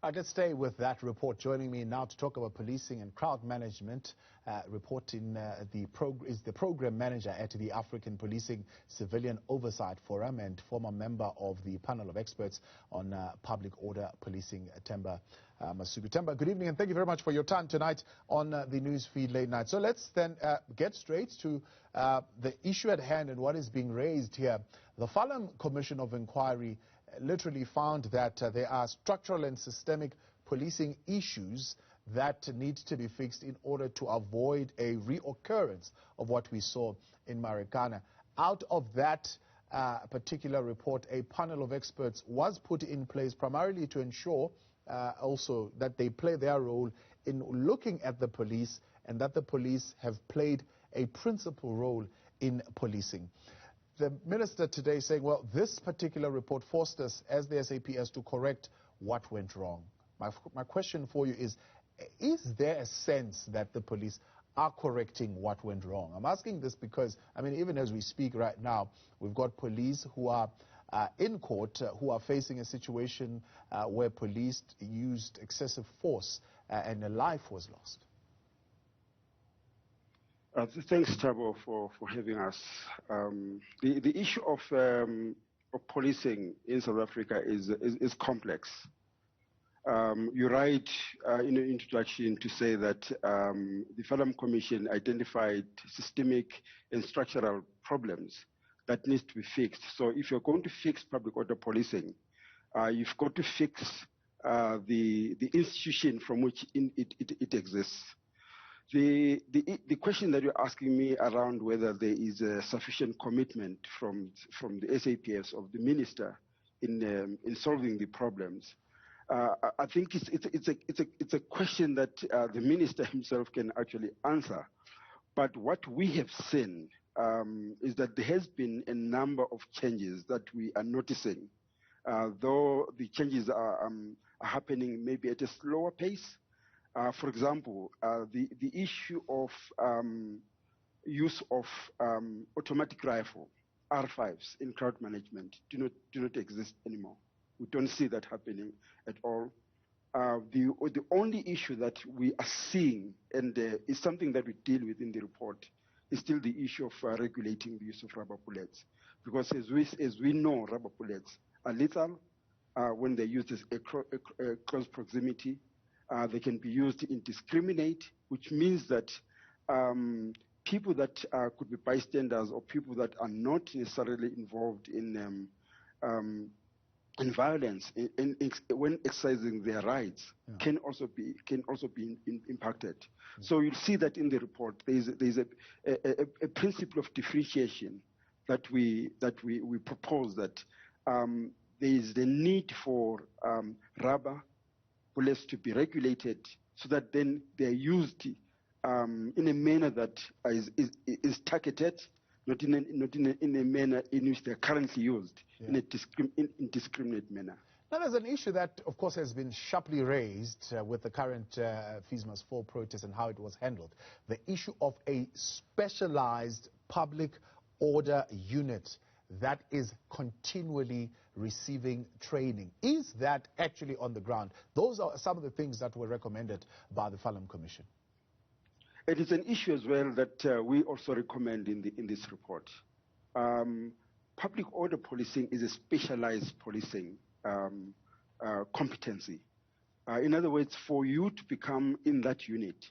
Let's stay with that report. Joining me now to talk about policing and crowd management, reporting is the program manager at the African Policing Civilian Oversight Forum and former member of the panel of experts on public order policing, Themba Masuku. Themba, good evening and thank you very much for your time tonight on the news feed late night. So let's then get straight to the issue at hand and what is being raised here. The Fulham Commission of Inquiry literally found that there are structural and systemic policing issues that need to be fixed in order to avoid a reoccurrence of what we saw in Marikana. Out of that particular report, a panel of experts was put in place primarily to ensure also that they play their role in looking at the police and that the police have played a principal role in policing. The minister today saying, well, this particular report forced us as the SAPS to correct what went wrong. My question for you is there a sense that the police are correcting what went wrong? I'm asking this because, I mean, even as we speak right now, we've got police who are in court who are facing a situation where police used excessive force and a life was lost. Thanks, Thabo, for having us. The issue of policing in South Africa is complex. You write in your introduction to say that the Fulham Commission identified systemic and structural problems that need to be fixed. So if you're going to fix public order policing, you've got to fix the institution from which it exists. The question that you're asking me around whether there is a sufficient commitment from the SAPS of the minister in solving the problems, I think it's a question that the minister himself can actually answer. But what we have seen is that there has been a number of changes that we are noticing, though the changes are happening maybe at a slower pace. For example, the issue of use of automatic rifle, R5s, in crowd management do not exist anymore. We don't see that happening at all. The only issue that we are seeing, and is something that we deal with in the report, is still the issue of regulating the use of rubber bullets. Because as we know, rubber bullets are lethal when they're used as a close proximity. They can be used indiscriminate, which means that people that could be bystanders or people that are not necessarily involved in violence when exercising their rights can also be impacted. So you'll see that in the report there's a principle of differentiation that we propose, that there is the need for rubber bullets to be regulated so that then they're used in a manner that is targeted, not in a manner in which they're currently used, in a indiscriminate manner. Now, there's an issue that, of course, has been sharply raised with the current FISMAS 4 protest and how it was handled. The issue of a specialized public order unit that is continually receiving training. Is that actually on the ground? Those are some of the things that were recommended by the Fulham Commission. It is an issue as well that we also recommend in this report. Public order policing is a specialized policing competency. In other words, for you to become in that unit,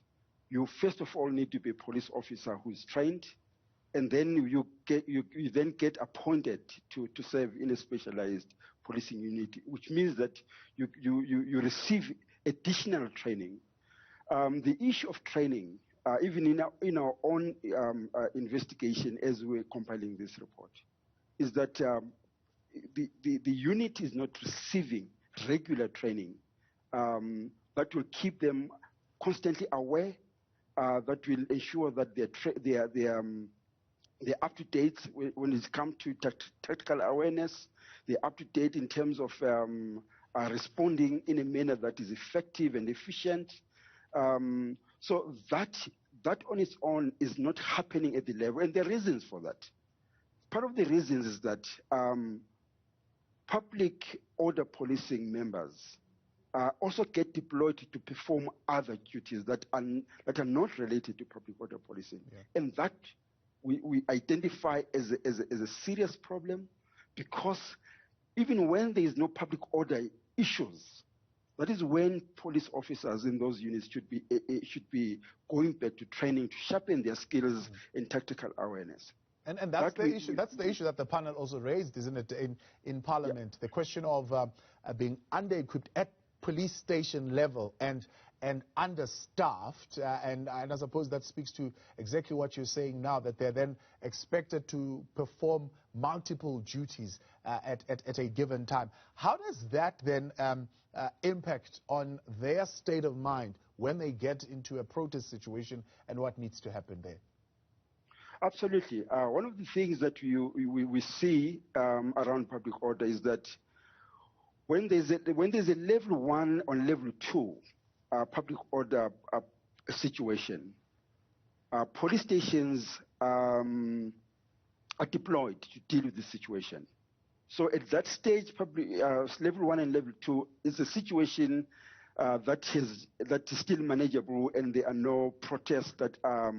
you first of all need to be a police officer who is trained, and then you then get appointed to serve in a specialized policing unit, which means that you receive additional training. The issue of training, even in our own investigation as we're compiling this report, is that the unit is not receiving regular training that will keep them constantly aware, that will ensure that they're up to date when it comes to tactical awareness. They're up to date in terms of responding in a manner that is effective and efficient. So that on its own is not happening at the level, and there are reasons for that. Part of the reasons is that public order policing members also get deployed to perform other duties that are not related to public order policing. Yeah. And that we identify as a serious problem, because even when there is no public order issues, that is when police officers in those units should be going back to training to sharpen their skills and tactical awareness. And that's the issue. That's the issue that the panel also raised, isn't it, in Parliament? Yeah. The question of being under-equipped at police station level and understaffed, and I suppose that speaks to exactly what you're saying now, that they're then expected to perform multiple duties at a given time. How does that then impact on their state of mind when they get into a protest situation, and what needs to happen there? Absolutely. One of the things that we see around public order is that when there's a level 1 or level 2 public order situation, police stations are deployed to deal with the situation. So at that stage, level 1 and level 2 is a situation that is still manageable, and there are no protests that are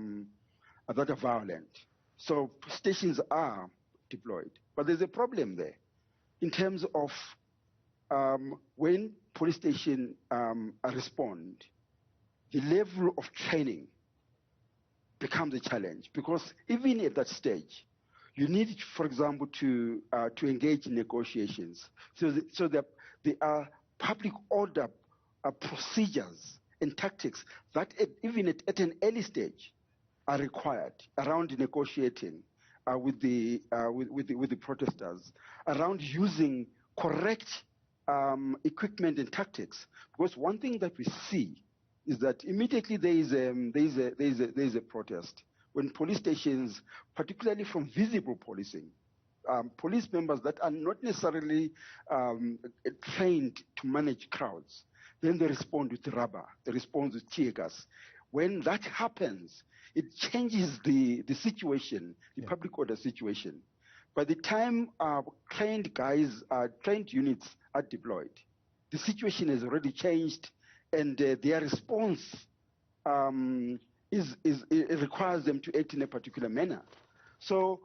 violent. So stations are deployed. But there's a problem there in terms of when police stations respond, the level of training becomes a challenge, because even at that stage, you need, for example, to engage in negotiations. So there are public order procedures and tactics that even at an early stage are required around negotiating with the protesters, around using correct equipment and tactics. Because one thing that we see is that immediately there is a protest, when police stations, particularly from visible policing, police members that are not necessarily trained to manage crowds, then they respond with rubber, they respond with tear gas. When that happens, it changes the situation, the public order situation. By the time trained units are deployed, the situation has already changed, and their response it requires them to act in a particular manner. So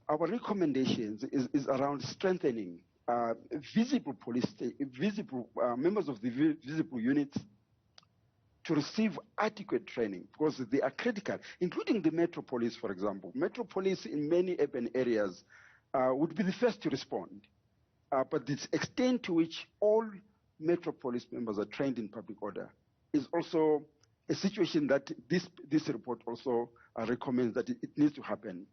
our recommendations is around strengthening visible members of the visible units to receive adequate training, because they are critical, including the Metro Police, for example. Metro Police in many urban areas would be the first to respond. But the extent to which all Metro Police members are trained in public order is also a situation that this report also recommends that it needs to happen.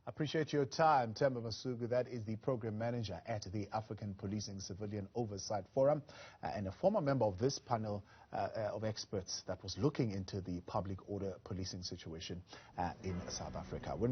I appreciate your time, Themba Masuku. That is the program manager at the African Policing Civilian Oversight Forum, and a former member of this panel of experts that was looking into the public order policing situation in South Africa. When we